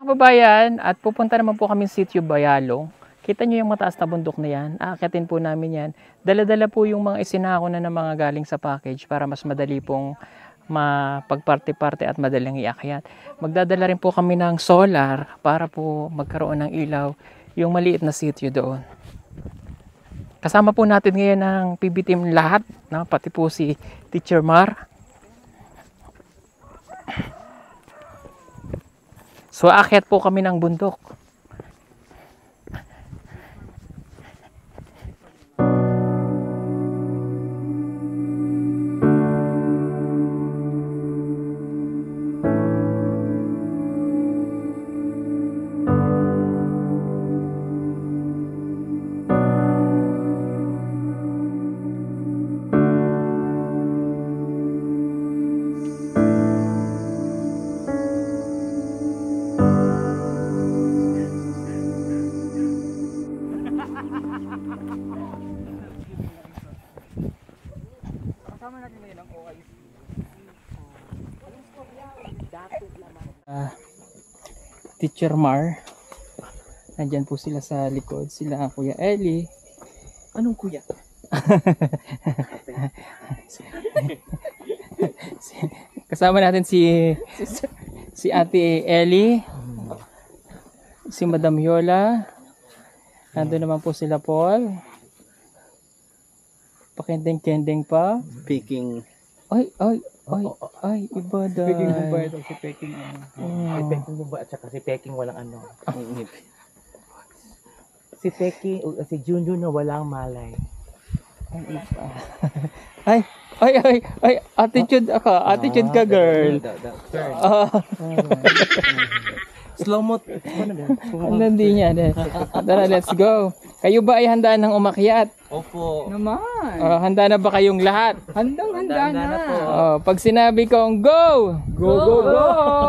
Kababayan, at pupunta naman po kami sa Sitio Bayalong. Kita nyo yung mataas na bundok na yan. Aakyatin po namin yan. Dala-dala po yung mga isinako na ng mga galing sa package para mas madali pong mapagparte-parte at madaling iakyat. Magdadala rin po kami ng solar para po magkaroon ng ilaw yung maliit na sitio doon. Kasama po natin ngayon ang PB team lahat, no? Pati po si Teacher Mar. So aakyat po kami ng bundok. Teacher Mar. Nandyan po sila sa likod. Sila Kuya Eli. Anong kuya? Kasama natin si Ate Eli. Si Madam Yola. Nandun naman po sila Paul. Pakendeng-kendeng pa. Speaking. Ay, iba dahil. Speaking ng bayad o si Peking ano. Si Peking ba at saka si Peking walang ano. Si Peking o si Junjun na walang malay. Ay, attitude ka. Attitude ka, girl. Slow mo. Hindi niya. Tara, let's go. Kayo ba ay handa ng umakyat? Opo. Naman. Handa na ba kayong lahat? Handang-handa na. Pag sinabi kong go! Go, go, go!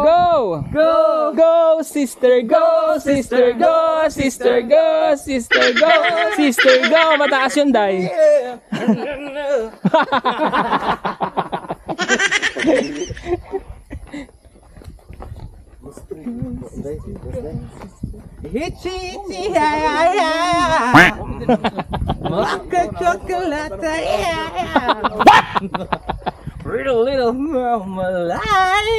Go! Go! Go, sister, go! Sister, go! Sister, go! Sister, go! Sister, go! Mataas yun, Day. Hichi, Maka chocolate, little marmalade.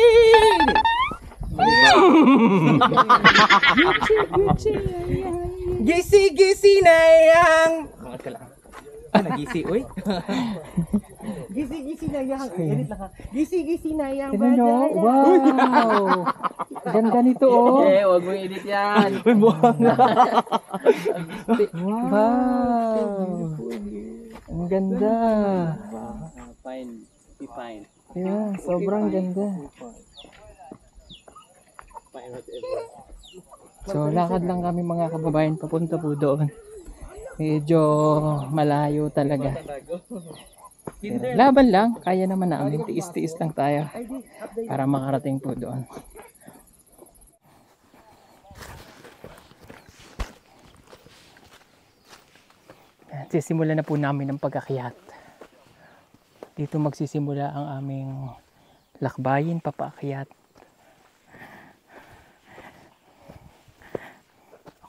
Gisi na yang. Nagisi, uy. Gisi na yang. Edit lang ha. Gisi na yang. Wow! Ganda nito, oh. Huwag mong edit yan. Wow! Ang ganda. Fine. Be fine. Yeah, sobrang ganda. So, lakad lang kami mga kababayan papunta po doon. Medyo malayo talaga. Pero laban lang, kaya naman namin. Tiis-tiis lang tayo para makarating po doon. At sisimula na po namin ang pag-akyat. Dito magsisimula ang aming lakbayin papaakyat.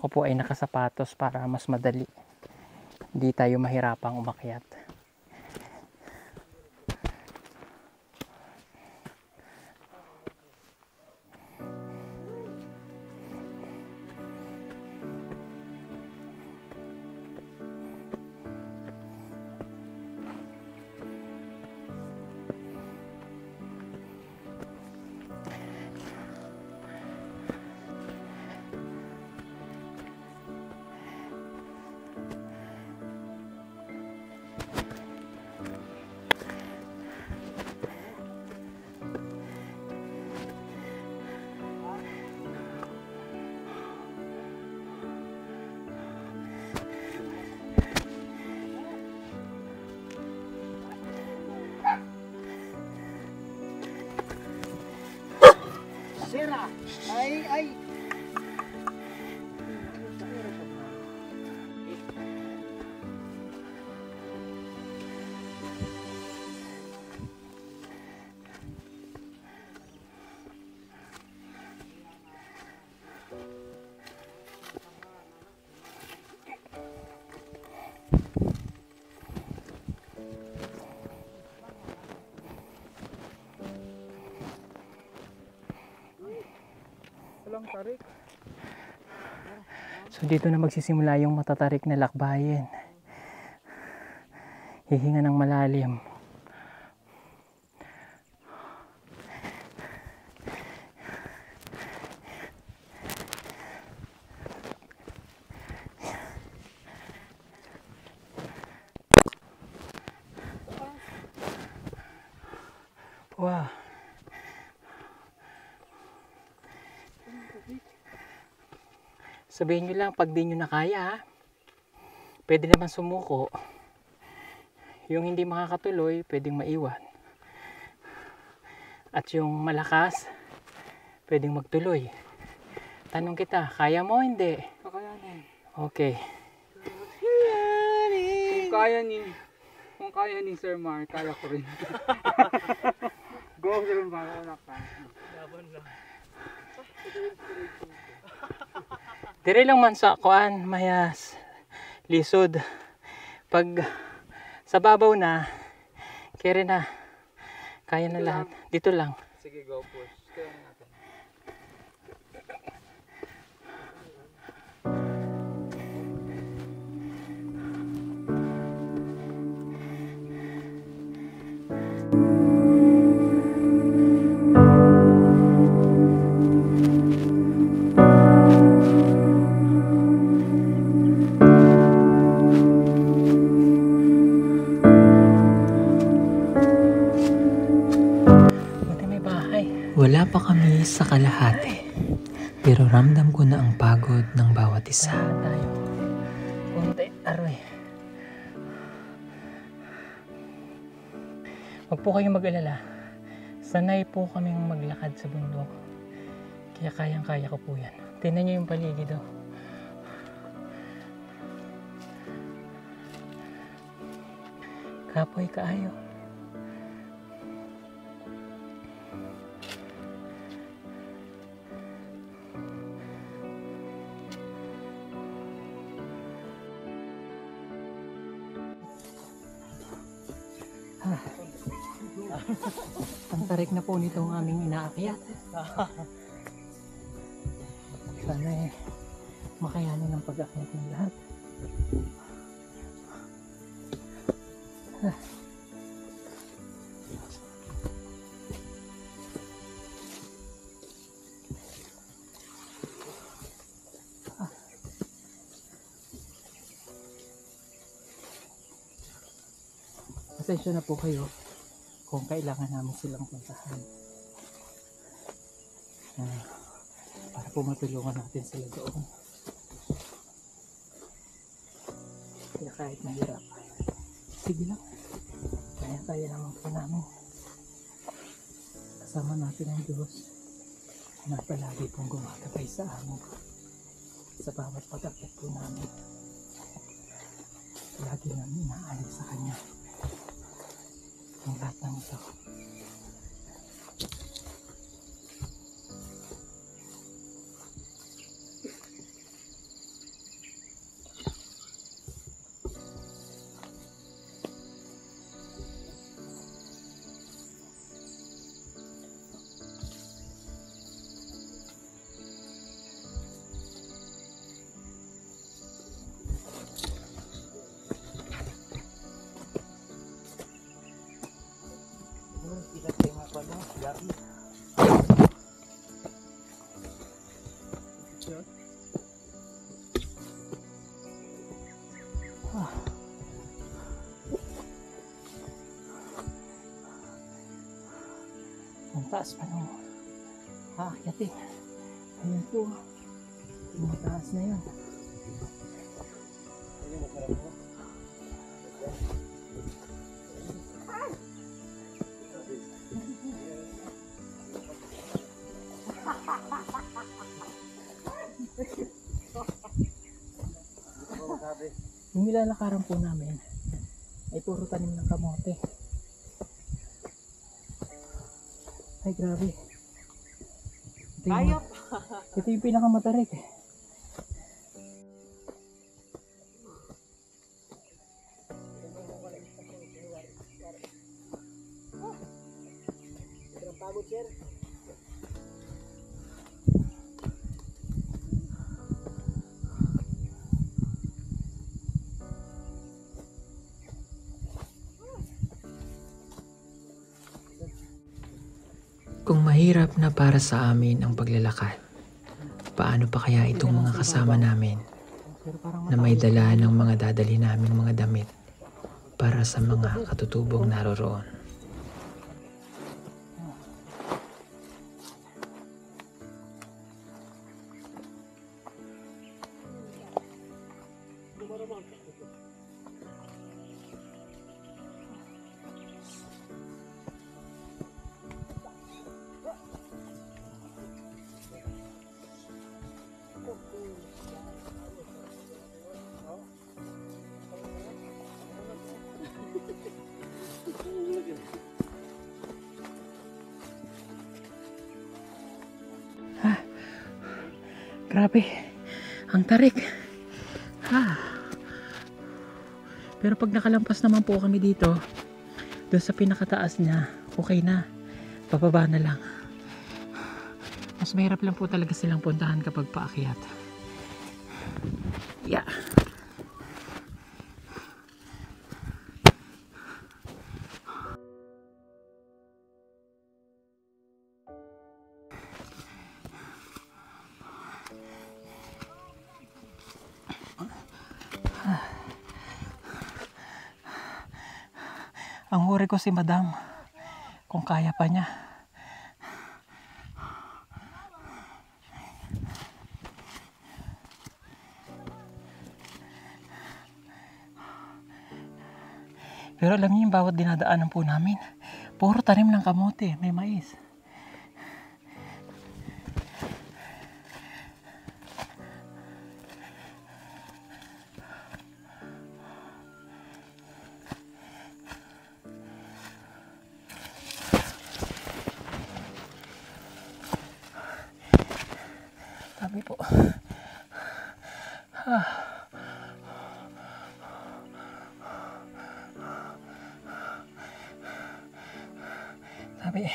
Ako po ay nakasapatos para mas madali. Hindi tayo mahirapang umakyat. Sira. Ay. Walang tarik. So dito na magsisimula yung matatarik na lakbayin. Hihinga ng malalim. Wow. Sabihin nyo lang pag di nyo na kaya ha. Pwede naman sumuko. Yung hindi makakatuloy, pwedeng maiwan. At yung malakas, pwedeng magtuloy. Tanong kita, kaya mo o hindi? Kakayanin. Okay. Kung kaya ni Sir Mar, kaya ko rin. Go Sir Mar, wala ka. Dire lang man sa kuan, mayas, lisod. Pag sa babaw na, kaya na. Kaya na lahat. Dito lang. Sige, go push. Kaya na natin. Buti may bahay. Wala pa kami sa kalahati. Pero ramdam ko na ang pagod ng bawat isa. Tayo. Kunti. Aroy. Huwag po kayong mag-alala. Sanay po kaming maglakad sa bundok. Kaya kayang-kaya ko po yan. Tingnan nyo yung paligid oh. Kapoy kaayo. Ang tarik na po nitong aming inaakyat. Sana makayanin ang pag-akyat ng lahat. Pasensya na po kayo kung kailangan namin silang puntahan. Para po matulungan natin sila doon. Kaya kahit mahirap, sige lang. Kaya naman po namin. Kasama natin ang Diyos na palagi pong gumagabay sa amin. Sa bawat pag-akyat po namin. Lagi namin inaalay sa Kanya ang lahat ng ito. Ang taas pa nung aakyat eh. Ayun po. Yung taas na yun. Yung nilalakaran po namin ay puro tanim ng kamote. Ay grabe. Ito yung pinakamatarik eh. Mahirap na para sa amin ang paglalakad. Paano pa kaya itong mga kasama namin na may dala ng mga dadali naming mga damit para sa mga katutubong naroroon? Grabe, ang tarik. Pero pag nakalampas naman po kami dito, doon sa pinakataas niya, okay na. Pababa na lang. Mas mahirap lang po talaga silang puntahan kapag paakyat. Yeah. Ang huri ko si Madam, kung kaya pa niya. Pero alam niyo yung bawat dinadaanan po namin, puro tanim ng kamote, may mais. Sabi po. Sabi.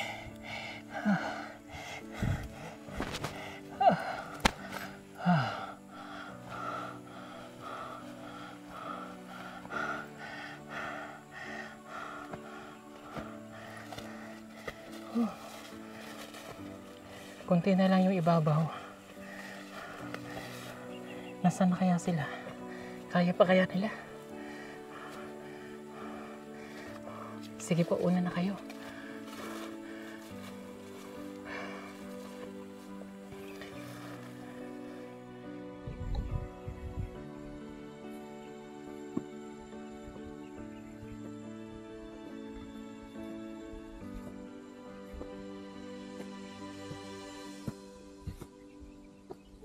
Konti na lang yung ibabaw. Nasaan na kaya sila? Kaya pa kaya nila? Sige po, una na kayo.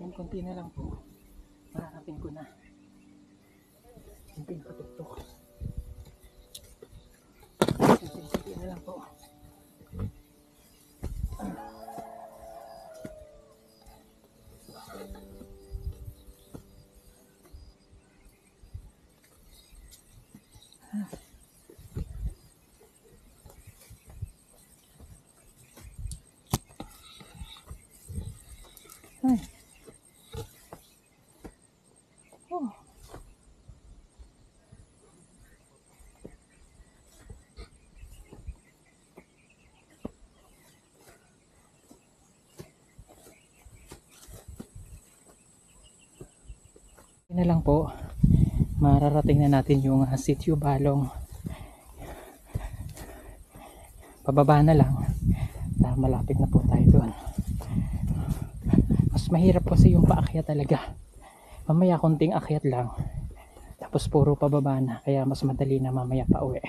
Yan, konti na lang po. Mararating ko na. Yung pinakatuktok. Konti na lang po. Ay. Oh. Na lang po, mararating na natin yung Sitio Balong. Pababa na lang, malapit na po tayo doon. Mas mahirap kasi yung paakyat talaga. Mamaya konting akyat lang, tapos puro pababa na, kaya mas madali na mamaya pa uwi.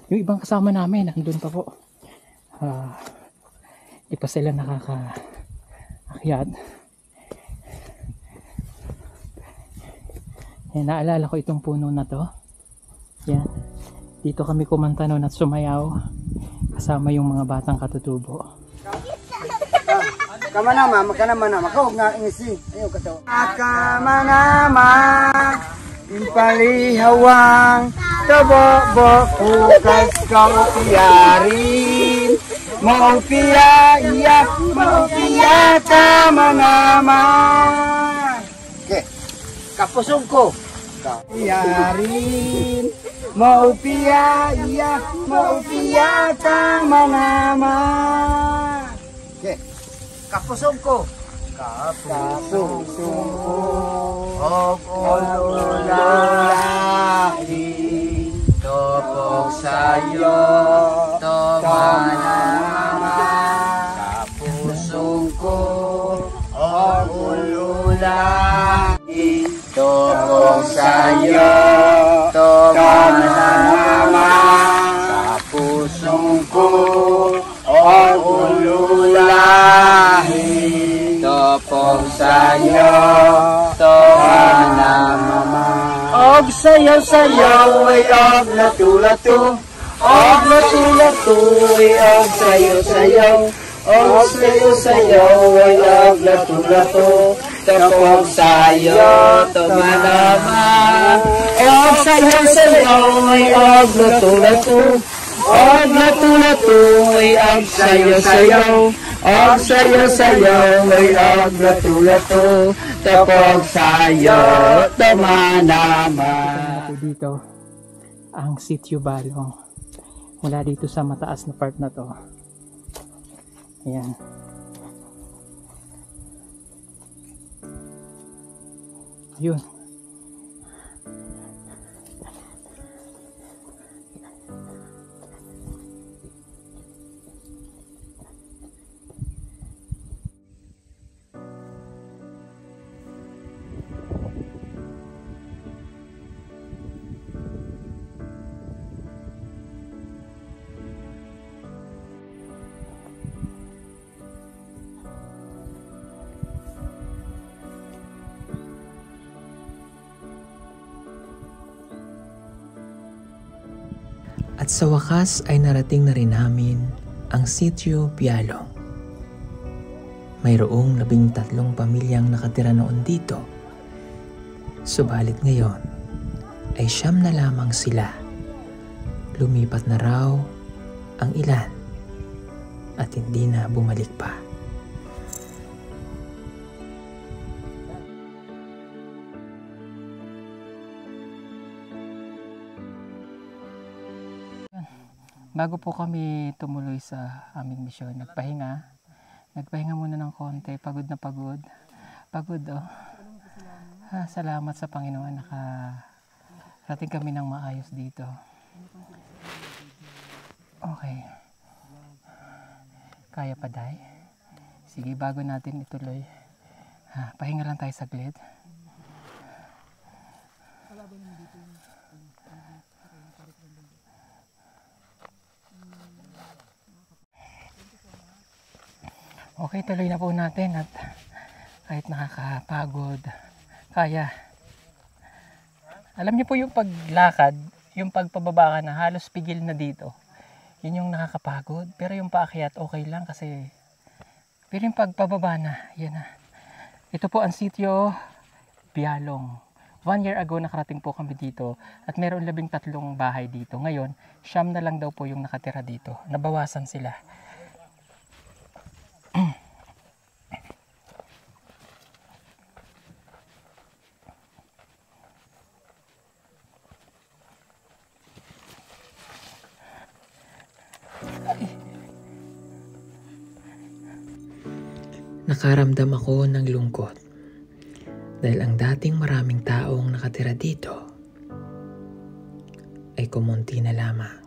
Yung ibang kasama namin nandun pa po, di pa sila nakakaakyat. Yan, naalala ko itong puno na to. Yan, dito kami kumanta noon at sumayaw kasama yung mga batang katutubo. Kamanama, magkanamanama, kawag nga ingisi. Ayaw ka to. Kamanama, impalihawang, tabo-bo, kukas ka upiyarin. Maupiya, iya, maupiya, kamanama. Okay, kapusog ko. Upiyarin, Maupia iya, maupia kang manama. Okay. Kapusog ko. Kapusong ko. Og ululahi. Topog sayo. Tomanama. Kapusog ko. Og ululahi. Topog sayo. Tomanama. Kapusog ko. Og ululahi. Topog sayo, tomanama. Og sayaw-sayaw ay og lato-lato. Og lato-lato ay og sayaw-sayaw. Og sayaw-sayaw ay og lato-lato. Topog sayo, tomanama. Og sayaw-sayaw ay og lato-lato. Og lato-lato ay og sayaw-sayaw. Og sayo-sayo ay og lato-lato. Tapog sayo, tumanama. Po dito ang Sitio Balong. Mula dito sa mataas na part na to. Ayan. Ayun. At sa wakas ay narating na rin namin ang Sitio Pialong. Mayroong 13 pamilyang nakatira noon dito. Subalit ngayon ay 9 na lamang sila. Lumipat na raw ang ilan at hindi na bumalik pa. Bago po kami tumuloy sa aming misyon, nagpahinga muna ng konti, pagod na pagod. Pagod oh. Salamat sa Panginoon, nakarating kami ng maayos dito. Okay. Kaya pa, Day? Sige, bago natin ituloy, pahinga lang tayo saglit. Okay, tuloy na po natin at kahit nakakapagod, kaya. Alam niyo po yung paglakad, yung pagpababa ka na halos pigil na dito. Yun yung nakakapagod, pero yung paakyat okay lang kasi pero yung pagpababa na, yan na. Ito po ang Sitio Pialong. 1 year ago nakarating po kami dito at meron 13 bahay dito. Ngayon, 9 na lang daw po yung nakatira dito. Nabawasan sila. Nakaramdam ako ng lungkot dahil ang dating maraming taong nakatira dito ay kumunti na lamang.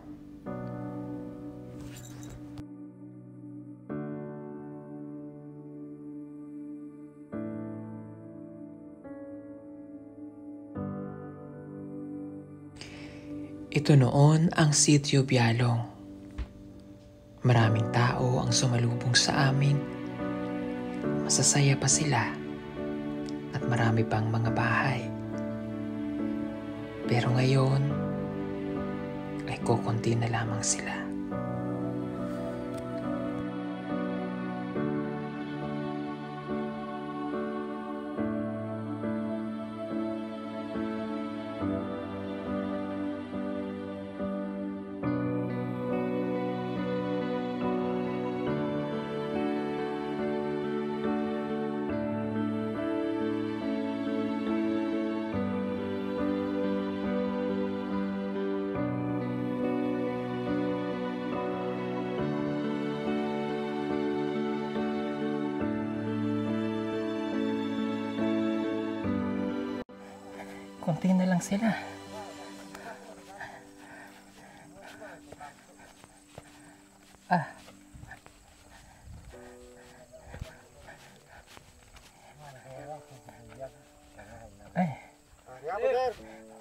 Ito noon ang Sitio Pialong. Maraming tao ang sumalubong sa amin. Masasaya pa sila at marami pang mga bahay. Pero ngayon ay kukunti na lamang sila. Konti na lang sila. Ay.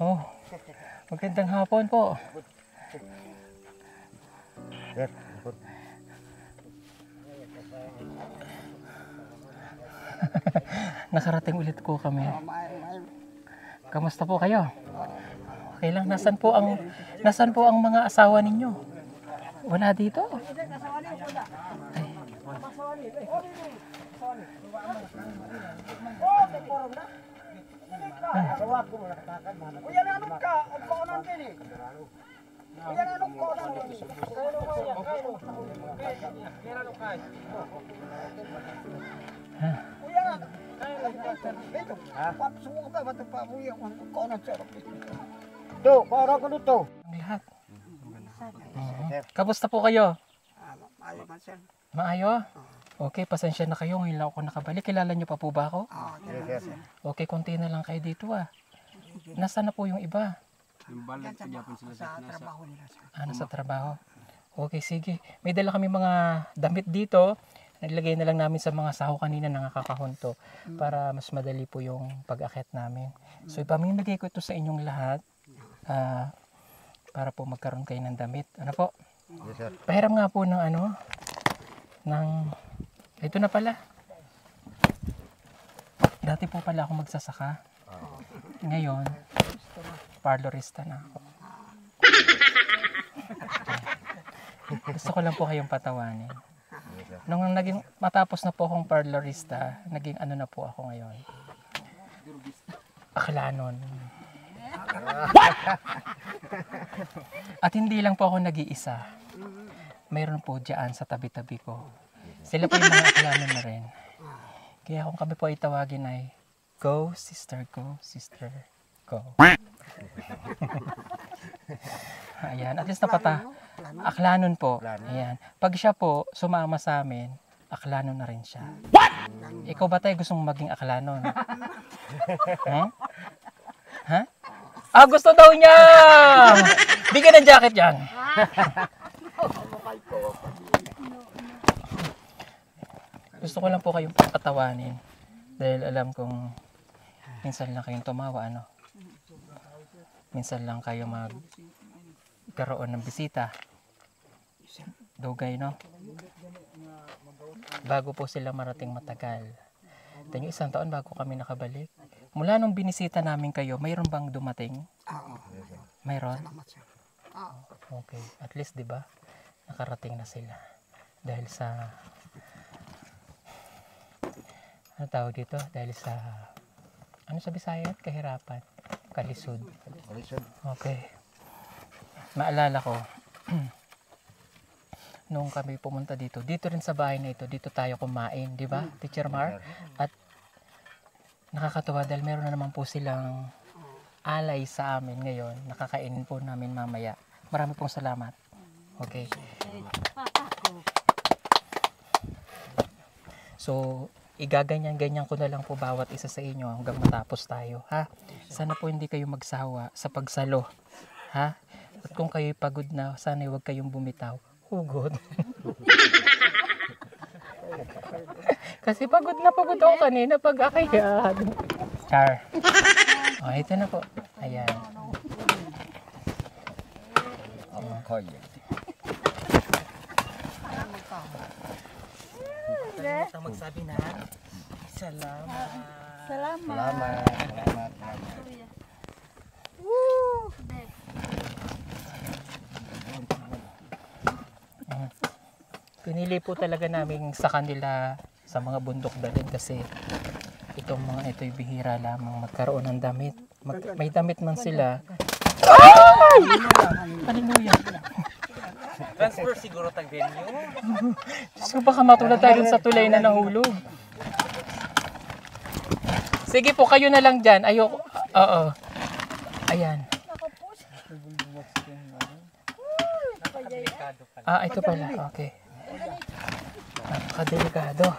Oh. Magandang hapon po. Nakarating ulit po kami. Kamusta po kayo? Okay lang, nasan po ang mga asawa ninyo? Wala dito. Ay. Tuh, para ko dito. Ang lahat. Kamusta po kayo? Ayaw man sir. Maayo? Okay, pasensya na kayo. Ngayon lang ako nakabalik. Kilala niyo pa po ba ako? Okay, konti na lang kayo dito ah. Nasaan na po yung iba? Yung balat sa Japon sila sa nasa. Trabaho nila sir. Nasa trabaho. Okay, sige. May dala kami mga damit dito. Nilagay na lang namin sa mga saho kanina na nakakahunto para mas madali po yung pag-akit namin. So, ipamimigay ko ito sa inyong lahat para po magkaroon kayo ng damit. Ano po? Yes sir. Pahiram nga po ng ito na pala. Dati po pala ako magsasaka. Ngayon, parlorista na ako. Gusto ko lang po kayong patawanin. Nung matapos na po akong parlorista, naging ano na po ako ngayon. Aklanon. At hindi lang po ako nag-iisa. Mayroon po dyan sa tabi-tabi ko. Sila po yung mga aklanon na rin. Kaya kung kami po ay tawagin ay, go, sister, go, sister, go. Ayan, at least aklanon po. Ayan. Pag siya po sumama sa amin, aklanon na rin siya. What? Ikaw ba tayo gusto mong maging aklanon? Huh? Ha? Ah, gusto daw niya! Bigyan ng jacket yan. Gusto ko lang po kayong patawanin. Dahil alam kong minsan lang kayong tumawa, ano? Minsan lang kayo magkaroon ng bisita. Dugay, no? Bago po sila marating matagal. Ito yung 1 taon bago kami nakabalik. Mula nung binisita namin kayo, mayroon bang dumating? Mayroon? Okay. At least, di ba? Nakarating na sila. Dahil sa... Ano tawag dito? Dahil sa... Ano sa Bisaya? Kahirapan. Kalisod. Okay. Maalala ko, nung kami pumunta dito rin sa bahay na ito, dito tayo kumain, di ba, Teacher Mar? At nakakatuwa dahil meron na naman po silang alay sa amin ngayon. Nakakainin po namin mamaya. Marami pong salamat. Okay. So, igaganyan-ganyan ko na lang po bawat isa sa inyo hanggang matapos tayo, ha? Sana po hindi kayo magsawa sa pagsalo, ha? At kung kayo'y pagod na, sana huwag kayong bumitaw. Hugot. Kasi pagod na pagod ako kanina pag akayad. Char. O, ito na po. Ayan. Sa magsabi na, salamat. Salamat. Pinili po talaga namin sa kanila sa mga bundok dalhin kasi itong mga ito'y bihira lamang magkaroon ng damit. May damit man sila. Hallelujah. Transfer siguro tag venue. So baka matulad tayo sa tulay na nahulog. Sige po, kayo na lang dyan. Ayoko. Oo. Ayan. Ah, ito pala. Okay. Napakadelikado.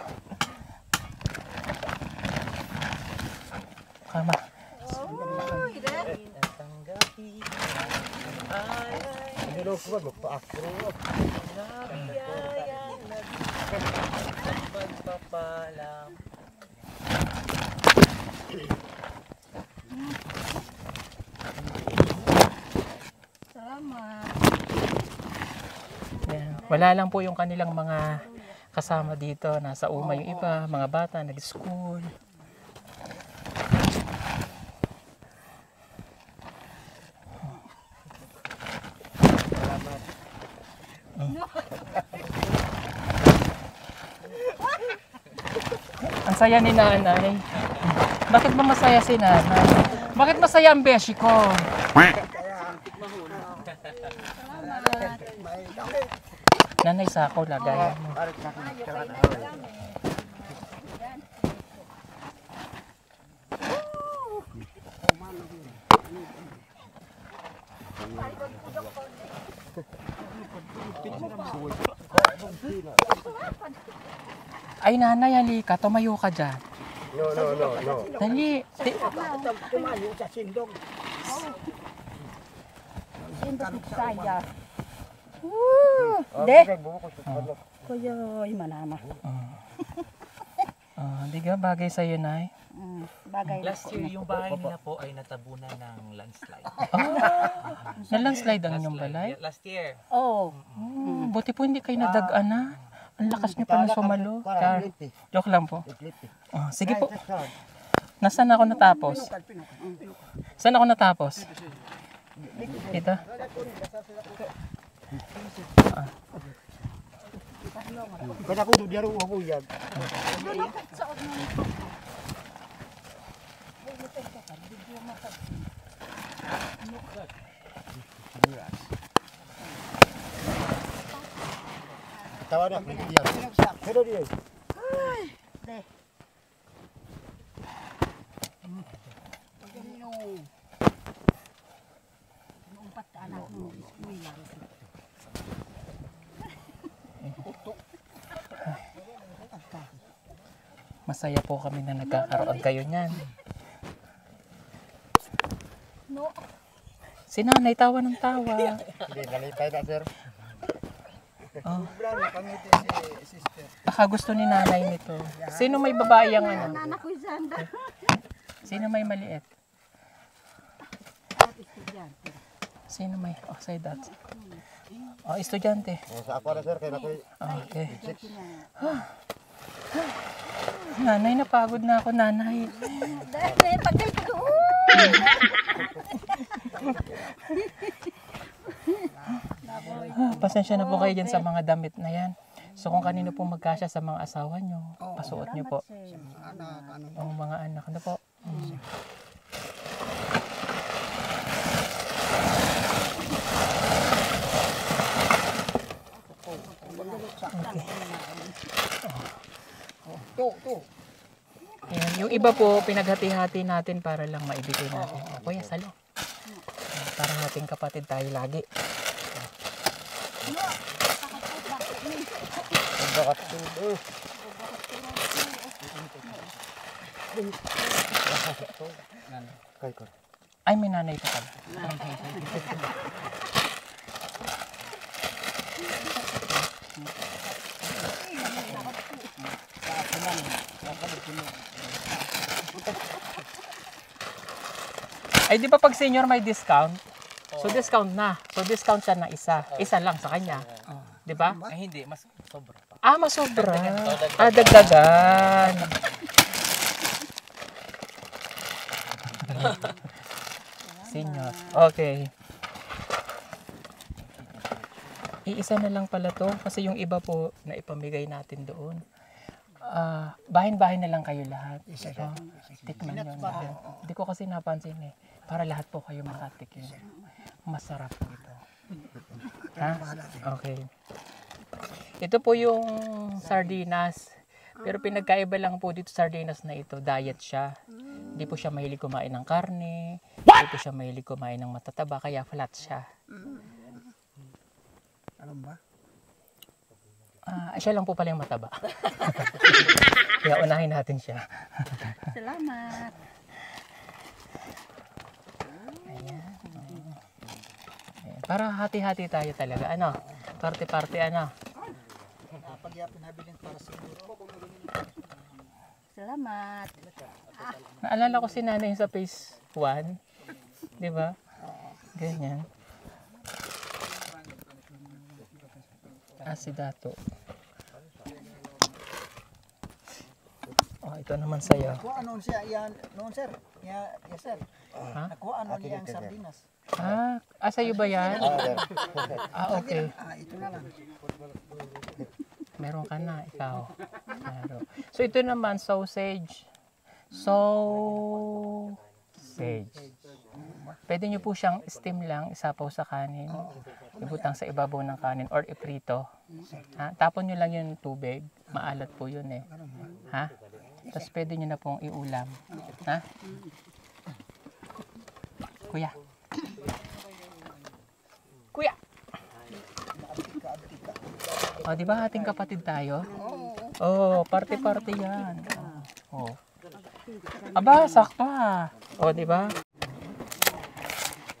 Kama. Yan. Wala lang po yung kanilang mga kasama dito. Nasa uma yung iba, mga bata, nag-school. Ang saya ni nanay. Bakit ba masaya si nanay? Bakit masaya ang beshi ko? Nanay, sako lagayan mo. Ay nanay, halika. Tumayo ka dyan. No. Dali. Tumayo sa sindong. Sindong saya. De. Kuya, manana. Hindi ka bagay sa'yo, nay. Bagay Last year, yung bahay nila po ay natabunan ng landslide. Na-landslide ang inyong balay? Last year. Oh. Buti po hindi kayo nadagaan na. Ang lakas niyo pa na sumalo. Joke lang po. Sige po. Nasaan ako natapos? Saan ako natapos? Ito. Kada ko dudiro ako yan. Tawa na, pero di. Masaya po kami na nagkakaroon kayo niyan. No. Si nanay tawa ng tawa. Hindi, nalipay na, sir. Baka gusto ni nanay nito. Sino may babae ang ano? Anak ko Zanda. Sino may maliit? Sino may? Oh, say that. Oh, estudyante. Sa ako na, sir, kaya na ko. Okay. Nanay, napagod na ako, nanay. Dahil pagkay ko doon. Pasensya na po kayo dyan sa mga damit na yan. So kung kanino po magkasya sa mga asawa nyo, pasuot nyo po. Ang mga anak, ano po? Ayan, yung iba po, pinaghati-hati natin para lang maibigay natin. Kuya, salo. Para ating kapatid tayo lagi. Ay, may nanay pa pala. Ay, di ba pag senior may discount? So, discount na. So, discount siya na isa. Isa lang sa kanya. Di ba? Ay, hindi. Mas sobra pa. Ah, masobra. Ah, dagdagan. Senior. Okay. Iisa na lang pala to. Kasi yung iba po na ipamigay natin doon. Bahin-bahin na lang kayo lahat. Tikman nyo na. Hindi ko kasi napansin eh. Para lahat po kayo makatikim. Masarap po ito. Ha? Okay. Ito po yung sardinas. Pero pinagkaiba lang po dito sardinas na ito. Diet siya. Hindi po siya mahilig kumain ng karne. Hindi po siya mahilig kumain ng matataba. Kaya flat siya. Ano ba? Siya lang po pala yung mataba. Kaya unahin natin siya. Salamat. Para hati-hati tayo talaga. Ano? Party-party ano? Salamat. Naalala ko si nanay sa phase 1. Di ba? Ganyan. Si Dato. Oh, ito naman sa'yo. Nakuha noon siya, yan, noon sir. Yes sir. Ha? Nakuha noon niya ang sardinas. Sa'yo ba yan? Okay. Ito na lang. Meron ka na, ikaw. Meron. So, ito naman, sausage. Sausage. Pwede nyo po siyang steam lang, isapaw sa kanin. Ibutang sa ibabaw ng kanin or iprito. Ha? Tapon nyo lang yung tubig. Maalat po yun eh. Ha? Tapos pwede nyo na pong iulam. Ha? Kuya. Kuya! O, di ba ating kapatid tayo? Oo, party-party yan. Oh. Aba, sakto ha. O, di ba?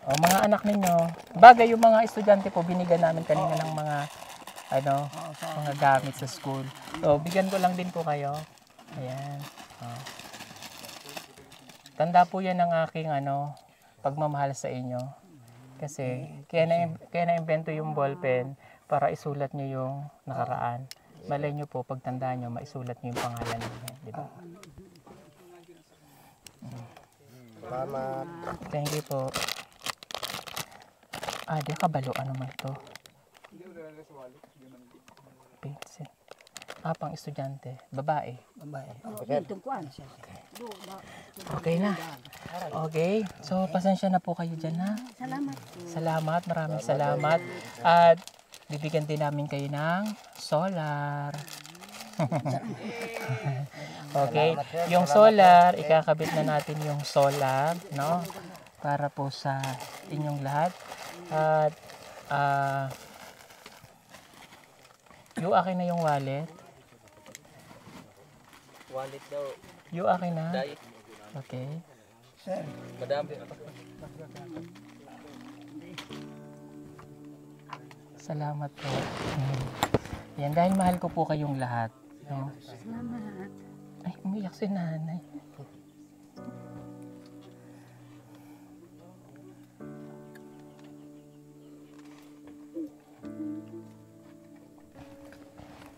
O, mga anak ninyo, bagay yung mga estudyante po, binigyan namin kanina ng mga mga gamit sa school. So, bigyan ko lang din po kayo. Ayan. O. Tanda po yan ng aking pagmamahal sa inyo. Kasi, kaya na-invento yung ballpen para isulat nyo yung nakaraan. Malay nyo po, pagtandaan nyo, maisulat nyo yung pangalan ninyo. Di ba? Salamat. Thank you po. Di kabalo. Ano man ito? Pencil. Pang estudyante. Babae. Okay na. Okay. So, pasensya na po kayo dyan ha. Salamat. Salamat. Maraming salamat. At bibigyan din namin kayo ng solar. Okay. Yung solar, ikakabit na natin yung solar, no? Para po sa inyong lahat. At yung akin na yung wallet. Wallet daw. Yung akin na. Dai. Okay. Madam. Salamat po. Yan, dahil mahal ko po kayong lahat. No? Salamat. Ay, umiyak si nanay.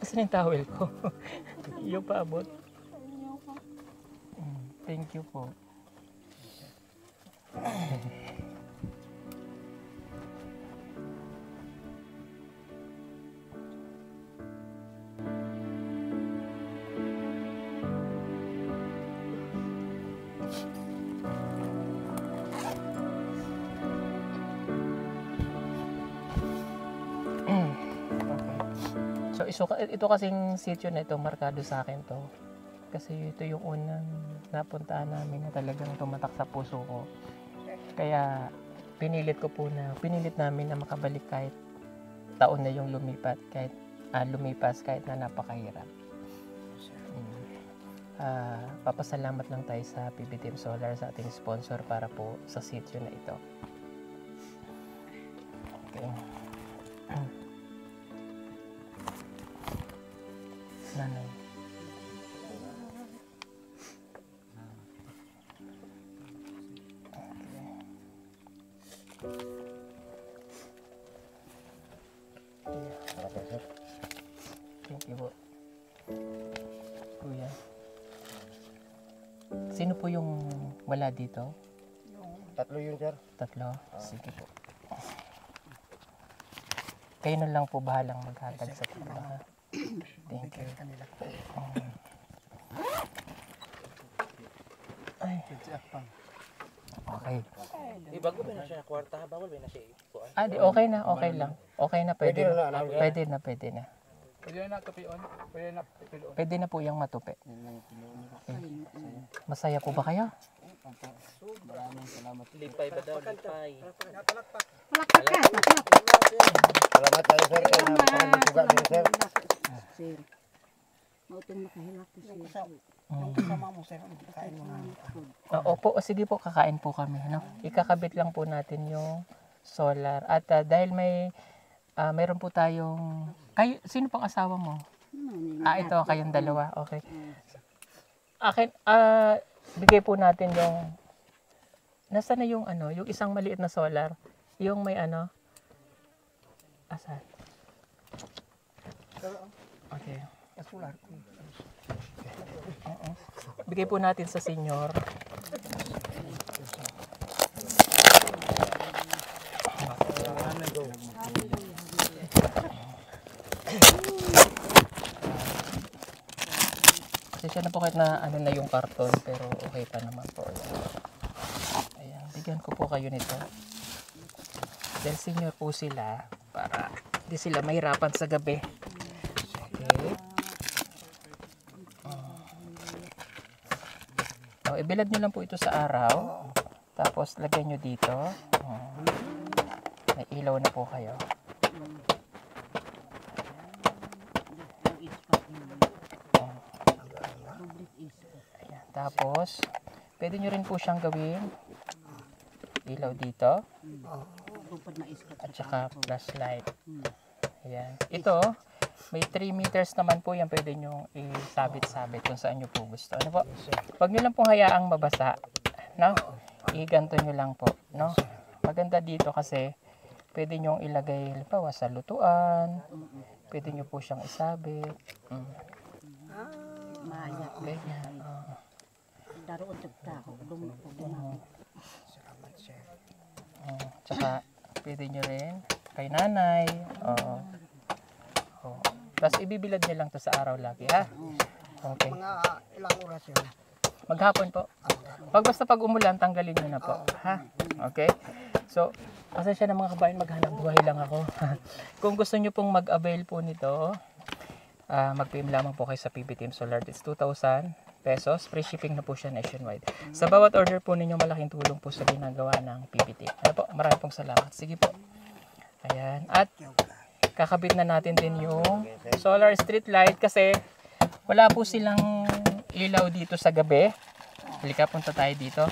Asan yung towel ko? Yung paabot. Thank you po. So, ito kasing sitio na ito, markado sa akin to. Kasi ito yung unang napuntaan namin na talagang tumatak sa puso ko. Kaya pinilit namin na makabalik kahit taon na yung lumipas kahit na napakahirap. Papasalamat lang tayo sa PB Team Solar, sa ating sponsor para po sa sitio na ito. Okay. Nanay. Thank you po. Kuya. Sino po yung wala dito? Tatlo yun sir. Tatlo? Sige po. Kayo na lang po bahalang maghatag sa tatlo ha. Thank you. Ay. Okay. Bago ba na siya kwarta? Bawal ba na siya ikuan? Di okay na, okay lang. Okay na, pwede na. Pwede na. Pwede na tupion. Pwede na po yung matupi. Okay. Masaya po ba kayo? Lipay ba daw? Lipay. Salamat tayo sir. Kaya nakapagsuga din sir. Sir. Mautong nakahilak ko sir. Kasama mo sir. Kain mo na. Opo, sige po, kakain po kami. No? Ikakabit lang po natin yung solar. At dahil mayroon po tayong... Sino pang asawa mo? Ito, kayong dalawa. Okay. Akin, bigay po natin yung... Nasaan na yung yung isang maliit na solar? Yung may Asan? Okay. Bigay po natin sa senior. Kasi siya na po kahit na na yung karton, pero okay pa naman po. Ayan, bigyan ko po kayo nito. Dahil senior po sila, para hindi sila mahirapan sa gabi. Okay. Ibilad nyo lang po ito sa araw. Tapos lagyan nyo dito. May ilaw na po kayo. Ayan. Tapos, pwede nyo rin po siyang gawin. Ilaw dito. At saka flashlight. Ayan. Ito, may 3 meters naman po yan. Pwede nyo isabit-sabit kung saan nyo po gusto. Ano po? Huwag nyo lang pong hayaang mabasa. No? Iganto nyo lang po. No? Maganda dito kasi pwede nyo ilagay halimbawa sa lutuan. Pwede nyo po siyang isabit. Ganyan. Daroon tagtako. Tsaka pwede nyo rin kay nanay. Tapos ibibilad nyo lang to sa araw lagi, ha? Okay. Mga ilang oras yun? Maghapon po. Basta pag umulan, tanggalin nyo na po. Ha? Okay? So, pasensya na mga kabayan, maghanap buhay lang ako. Kung gusto nyo pong mag-avail po nito, mag-PM lamang po kayo sa PB Team Solar. It's 2,000 pesos. Free shipping na po siya nationwide. Sa bawat order po ninyo, malaking tulong po sa ginagawa ng PB Team. Ano po? Maraming pong salamat. Sige po. Ayan. At kakabit na natin din yung solar street light kasi wala po silang ilaw dito sa gabi. Halika, punta tayo dito.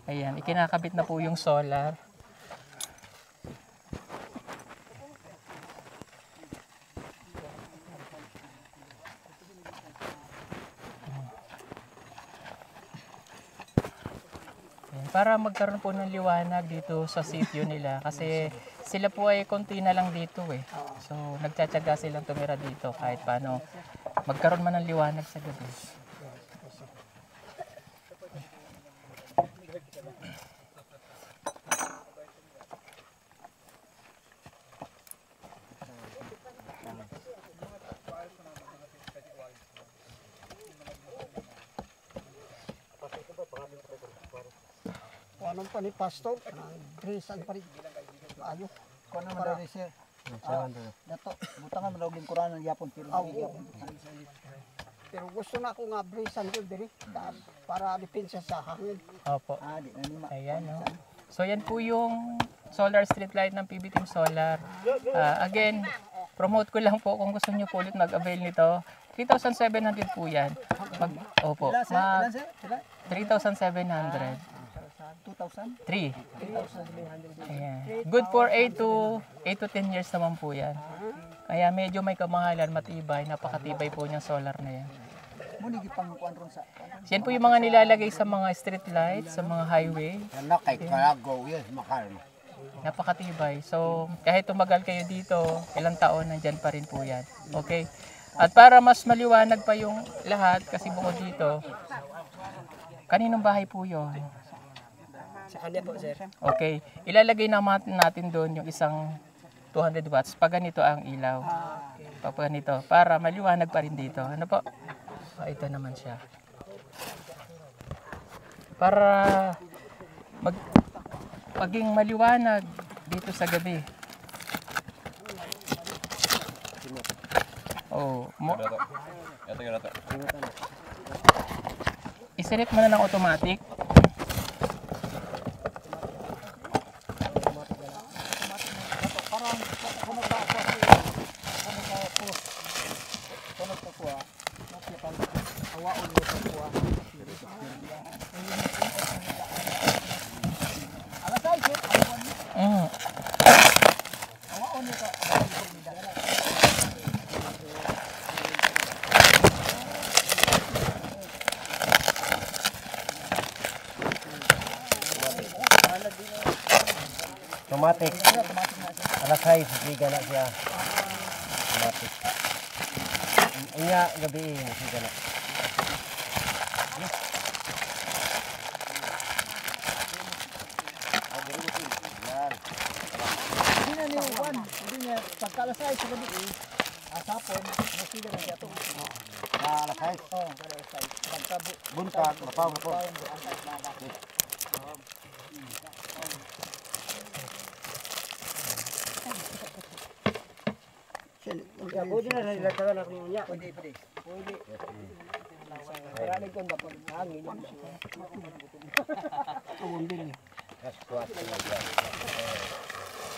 Ayan, ikinakabit na po yung solar. Para magkaroon po ng liwanag dito sa sitio nila kasi sila po ay konti na lang dito So nagtsatsaga silang tumira dito kahit paano magkaroon man ng liwanag sa gabi. Anong pa ni Pastor? Grace ang parig. Ayo. Kung naman daw ni sir. Dato, butangan mo daw lingkuran ng yapon. Pero gusto na ako nga brisan ko diri para depensa sa hangin. Opo. Di na nima. Ayan, no? So yan po yung solar street light ng PB Team Solar. Again, promote ko lang po kung gusto niyo po ulit mag-avail nito. 3,700 po yan. Opo. 3,700. 2,000? 3. Ayan. Good for 8 to 10 years naman po yan. Kaya medyo may kamahalan, matibay, napakatibay po niyang solar na yan. Muni gipang kuan ron sa. Yan po yung mga nilalagay sa mga street lights, sa mga highway. Ano kay Kalago, yes, makal. Napakatibay. So, kahit tumagal kayo dito, ilang taon, nandyan pa rin po yan. Okay? At para mas maliwanag pa yung lahat, kasi bukod dito, kaninong bahay po yun? Sa kanya po, sir. Okay. Ilalagay natin doon yung isang 200 watts. Pag ganito ang ilaw. Pag ganito. Para maliwanag pa rin dito. Ano po? Ito naman siya. Para maging maliwanag dito sa gabi. Iselect mo na ng automatic. automatic. Alas 6, siga na siya. Automatic. Inya, gabi, siga na. Hindi na niya uwan. Hindi niya, pagkalasay sa gabi asapon, nasiga na siya ito. Alas 6. Oo, kalasay. Buntag, mapaw. Pwede na nilatagan ako niya. Pwede. Marami ko na pag hangin yun. Tumundin niya.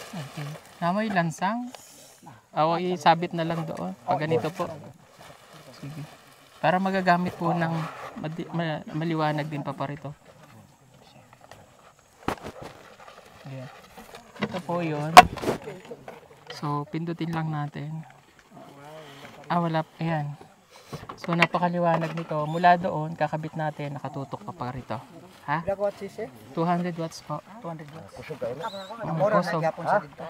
Okay. Namoy lansang. Isabit na lang doon. Pag ganito po. Sige. Para magagamit po ng maliwanag din pa rito. Yeah. Ito po yun. So, pindutin lang natin. Wala. Ayan. So, napakaliwanag nito. Mula doon, kakabit natin. Nakatutok pa rito. Ha? 200 watts po. 200 watts. Kusog. Kusog. Gapon sa dito.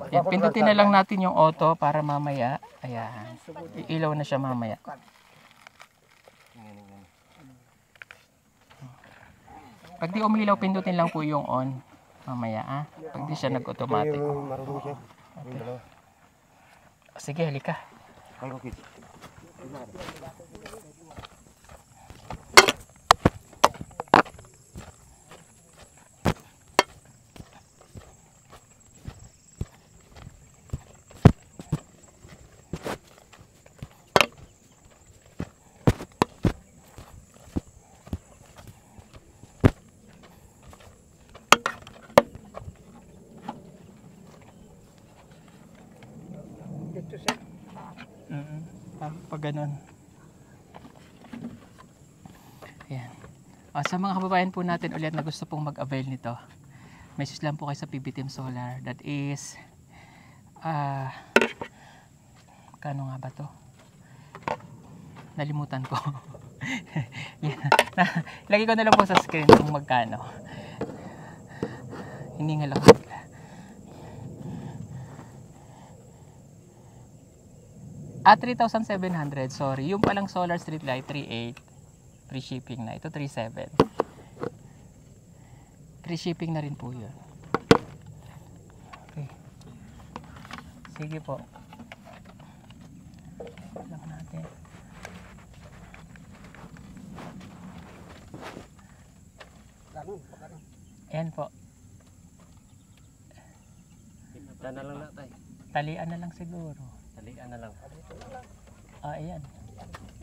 Yan, pindutin na lang natin yung auto para mamaya. Ayan. Iilaw na siya mamaya. Pag di umilaw, pindutin lang po yung on. Mamaya, Pag di siya nag-automatic. Marunong siya. Sige, halika. Dito sir. Pag ganun. Ayan. Sa mga kababayan po natin ulit na gusto pong mag-avail nito, message lang po kayo sa PB Team Solar. That is, kano nga ba to? Nalimutan ko. Yan. Lagi ko na lang po sa screen kung magkano. Hiningal ako. 3,700, sorry. Yung palang solar street light, 3,800. Free shipping na. Ito, 3,700. Free shipping na rin po yun. Okay. Sige po. Lang natin. Ayan po. Tana lang na tayo. Talian na lang siguro. Talian na lang. Ayan.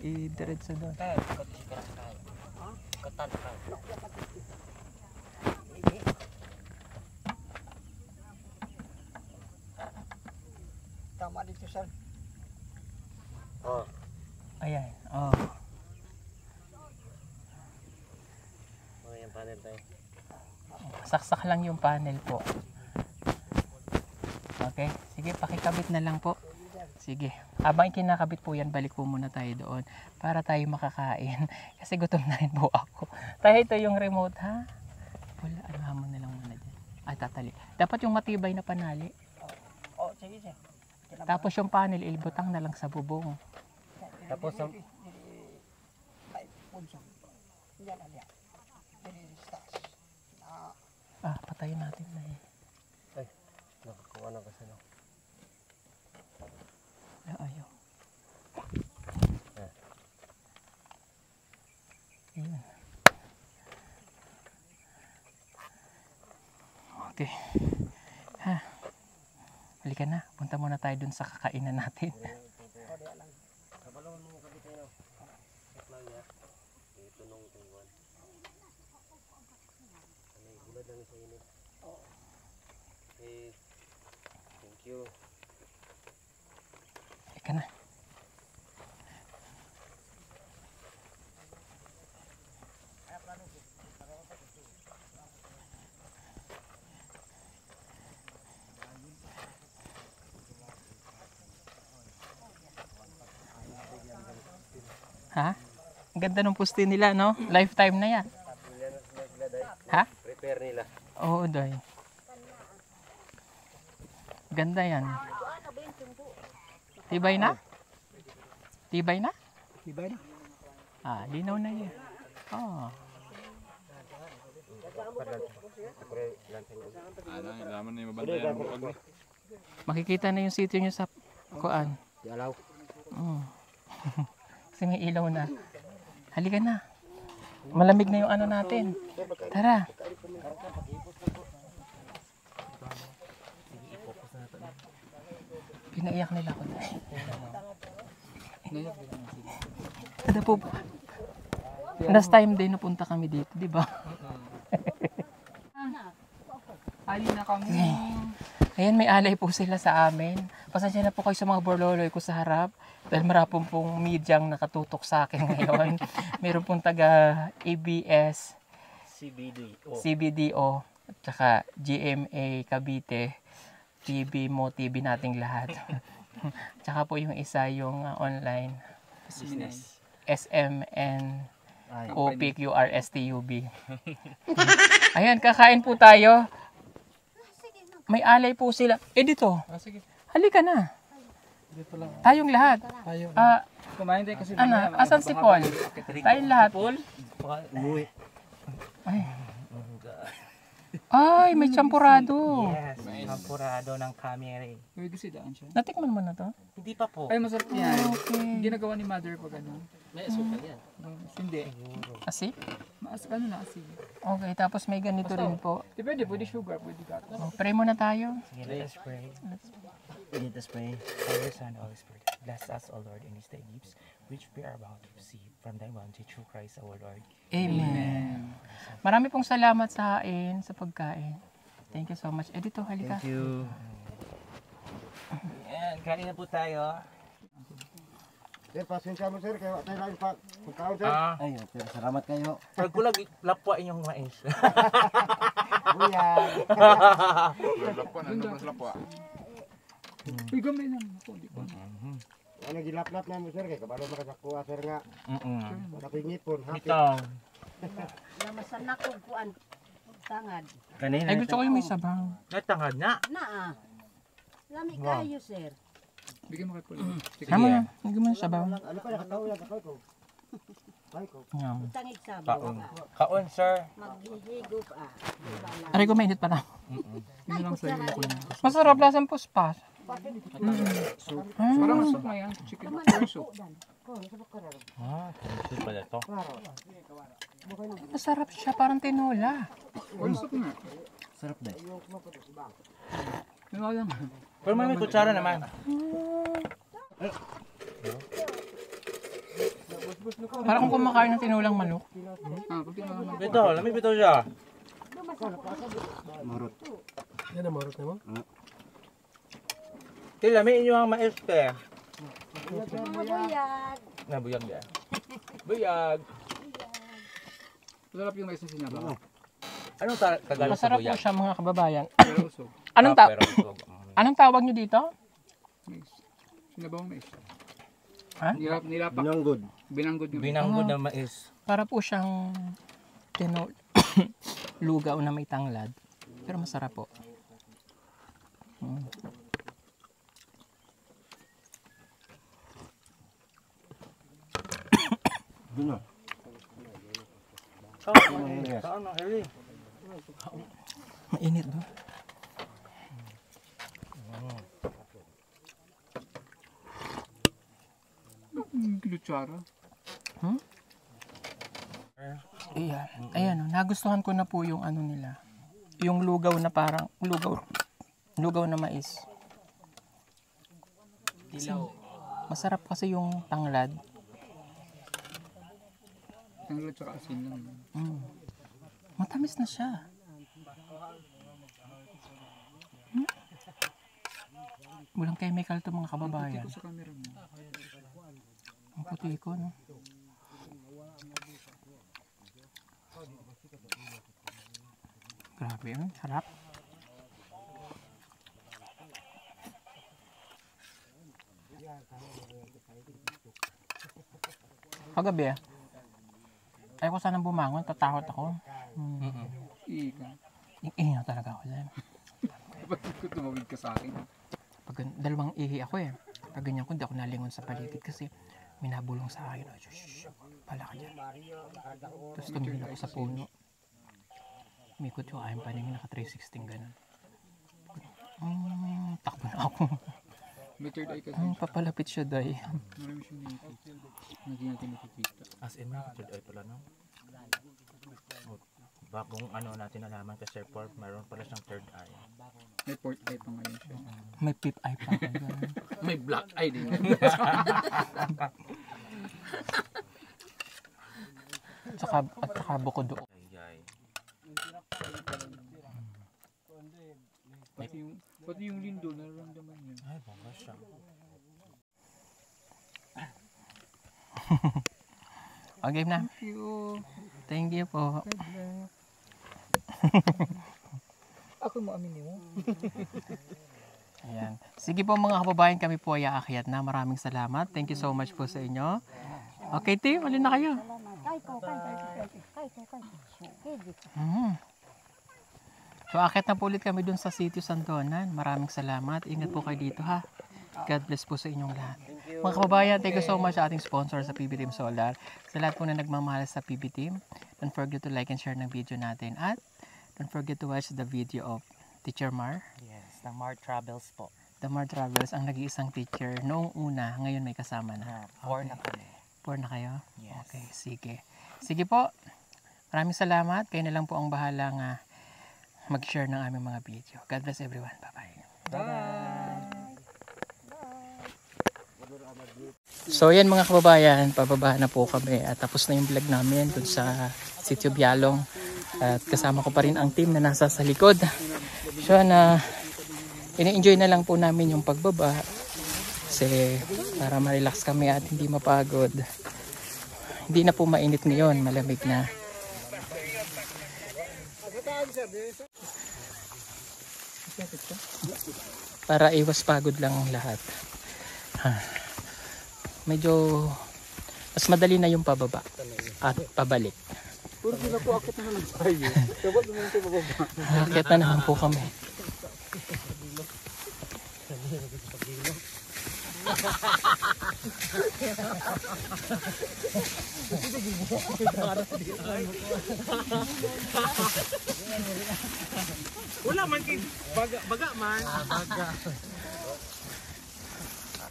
I-diretso doon. Tama dito sir. Ayan. Yung panel tayo. Saksak lang yung panel po. Okay. Sige, pakikabit na lang po. Sige. Habang kinakabit po yan, balik po muna tayo doon para tayo makakain. Kasi gutom na rin po ako. Tayo ito yung remote, ha? Wala, hamon na lang muna dyan. Tatali. Dapat yung matibay na panali. Sige sir. Tapos yung panel, ilbutang na lang sa bubong. Tapos ang Ay, punso. Yan alya. Dinilistas. Patayin natin na eh. nakakuha na kasi no. Ayaw. Ayun. Okay. Halika na. Punta muna tayo dun sa kakainan natin. Thank you. Halika na. Ha? Ang ganda ng puste nila, no? Lifetime na yan. Ha? Prepare nila. Oo, doy. Ganda yan. Tibay na? Tibay na? Tibay na. Ah, linaw na yun. Oh. Makikita na yung sitio nyo sa kuan. Dialaw. Kasi may ilaw na. Halika na. Malamig na yung ano natin. Tara. Pinaiyak nila ako. Kada po. Last time din napunta kami dito, di ba? Ali na kami. Ayan, may alay po sila sa amin. Pasensya na po kayo sa mga borloloy ko sa harap. Dahil marapong pong medyang nakatutok sa akin ngayon. Meron pong taga ABS, CBDO, at saka GMA Cavite, TV Mo TV nating lahat. Tsaka po yung isa yung online. SMN OPQRSTUB. Ayan, kakain po tayo. May alay po sila. Dito. Halika na. Dito lang. Tayong lahat. Tayo. Kumain tayo kasi Ano, asan si Paul? Tayong lahat. Umuwi. Ay, may champurado. Yes, champurado ng kamere. Uy, gusto daan siya. Natikman mo na to? Hindi pa po. Ay, masarap yan. Okay. Ginagawa ni mother pag ano. May asukal yan. Hindi. Asip? Ano na kasi. Okay, tapos may ganito rin po. Depende, pwede sugar, pwede gatas. Oh, pray muna tayo. Sige, let us pray. Let us pray. Father, Son, Holy Spirit, bless us, O Lord, in these thy gifts, which we are about to receive from thy bounty through Christ our Lord. Amen. Marami pong salamat sa hain, sa pagkain. Thank you so much. Dito, halika. Thank you. Yan, kain na po tayo. Sir, pasensya mo sir, kaya tayo lang pagkaon sir. Ay, okay, salamat kayo. pag kulag, lapwa inyong mais. Buyag. Uy, gamay lang. Ako, di ko. Ano gilap-lap na mo sir, kaya kabalo makasakuha sir nga. Wala ko ngipon, happy. Ito. Namasanak ko kuan tangad. Kanina. Ay, gusto ko yung may sabaw. Natangad na. Naa. Lami kayo, sir. Bigyan mo kay Paul. Tama na. Hindi mo na sabaw. Ano pa nakatawa yan, ako ko. Ay ko. Yum. Tangig sabaw Kaon. ka. Kaon, sir. Maghihigop Aray ko mainit pa lang. Yun lang sa iyo ko na. Masarap lasang puspas. Parang masarap na yan. Chicken. Corn soup. Ito pala ito. Masarap siya, parang tinola. Corn soup nga. Sarap na. Yun lang. Pero may kutsara naman. Parang kung kumakain ng tinolang manok. Pag tinanong Ito, lamig ito siya. Marot. Yan ang marot na mo? Lamiin nyo ang mais, te. Mabuyag. Nabuyag yan. Buyag. masarap yung mais na sinabaw. Anong Tagalog sa Masarap po buyag? siya mga kababayan. Pero usog. Anong tawag nyo dito? Mais. Sinabawang mais. Ha? Nilapak. Binanggod. Binanggod nga. Binanggod na mais. Para po siyang lugaw na may tanglad. Pero masarap po. Doon na. Saan ang heli? Mainit do. Lutsara. Ayan. Ayan, nagustuhan ko na po yung ano nila. Yung lugaw na parang lugaw na mais. Masarap kasi yung tanglad. Tanglad tsaka asin lang. Matamis na siya. Walang chemical to mga kababayan. Sa camera mo. Ang puti ko, no? Grabe, no? Sarap. Kagabi, ayoko sanang bumangon, tatakot ako. Ika. Iingat talaga ako dyan. Bakit ko tumawid ka sa akin? Pag dalawang ihi ako eh. Pag ganyan ko, hindi ako nalingon sa paligid kasi may nabulong sa akin. Shhh, pala ka dyan. Tapos tumingin ako sa puno. Umikot yung aking paningin, naka 360 ganun. Takbo na ako. May third eye kasi. Papalapit siya, day. Marami siyang nakikita. Hindi natin nakikita. As in, third eye pala, no? Bagong natin nalaman kasi mayroon pala siyang third eye. May fourth eye pa ngayon siya. May fifth eye pa. May black eye din. Tsaka bukod doon. Pati yung lindo, nararamdaman niya. Ay, baka siya. Okay na. Thank you. Thank you po. Ako mo aminin mo. Ayan. Sige po mga kababayan, kami po ay aakyat na. Maraming salamat. Thank you so much po sa inyo. Okay, team. Alin na kayo? So, aakyat na po ulit kami dun sa Sitio Santonan. Maraming salamat. Ingat po kayo dito ha. God bless po sa inyong lahat. Mga kababayan, thank you so much sa ating sponsor sa PB Team Solar. Sa lahat po na nagmamahal sa PB Team, don't forget to like and share ng video natin. At don't forget to watch the video of Teacher Mar. Yes, the Mar Travels po. The Mar Travels, ang nag-iisang teacher noong una, ngayon may kasama na. 4 na kami. 4 na kayo? Yes. Okay, sige. Sige po, maraming salamat. Kayo na lang po ang bahalang mag-share ng aming mga video. God bless everyone. Bye-bye. So yan mga kababayan, pababa na po kami at tapos na yung vlog namin dun sa Sitio Bialong at kasama ko pa rin ang team na nasa sa likod. So ini-enjoy na lang po namin yung pagbaba kasi para ma-relax kami at hindi mapagod. Hindi na po mainit ngayon, malamig na. Para iwas pagod lang ang lahat. Medyo mas madali na yung pababa at pabalik. Puro na po akit na naman tayo. Dapat naman ito bababa. Akit na naman po kami. Wala man kay baga man.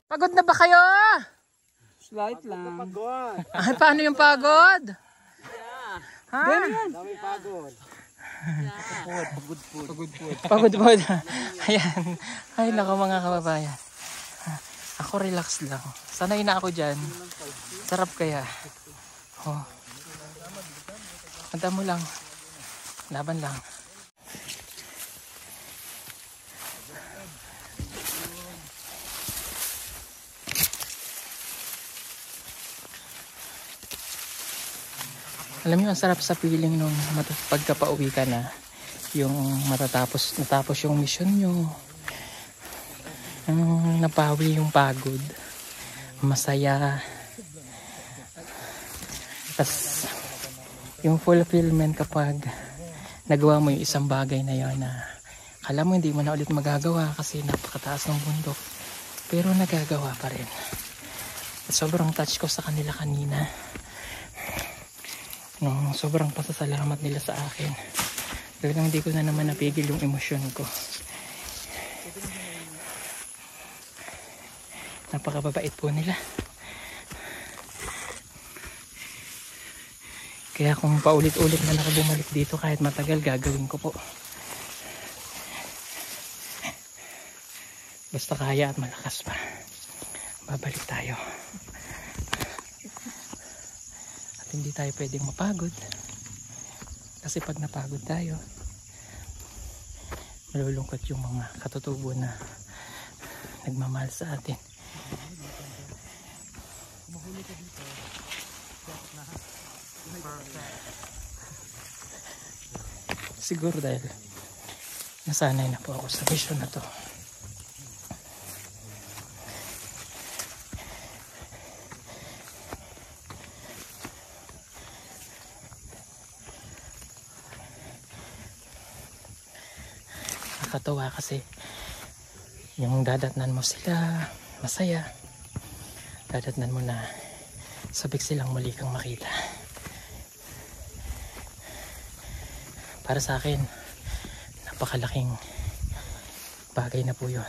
Pagod na ba kayo? Slight lang. Ay, paano yung pagod? Ha? Daming pagod. Pagod po. Ayan. Ay, nako mga kababayan. Ako relax lang. Sanay na ako dyan. Sarap kaya. Oh. Manda mo lang. Laban lang. Alam niyo, ang sarap sa feeling nung pagkapauwi ka na, yung natapos yung mission nyo, napawi yung pagod, masaya, tas yung fulfillment kapag nagawa mo yung isang bagay na yun na akala mo hindi mo na ulit magagawa kasi napakataas ng bundok, pero nagagawa pa rin. At sobrang touch ko sa kanila kanina. No, sobrang pasasalamat nila sa akin. Talagang hindi ko na naman napigil yung emosyon ko. Napakababait po nila. Kaya kung paulit-ulit na nakabumalik dito kahit matagal, gagawin ko po. Basta kaya at malakas pa, babalik tayo. Hindi tayo pwedeng mapagod kasi pag napagod tayo, malulungkot yung mga katutubo na nagmamahal sa atin. Siguro dahil nasanay na po ako sa mission na to. Nakakatawa kasi Yung dadatnan mo sila masaya, dadatnan mo na sabik silang muli kang makita. Para sa akin, napakalaking bagay na po yun.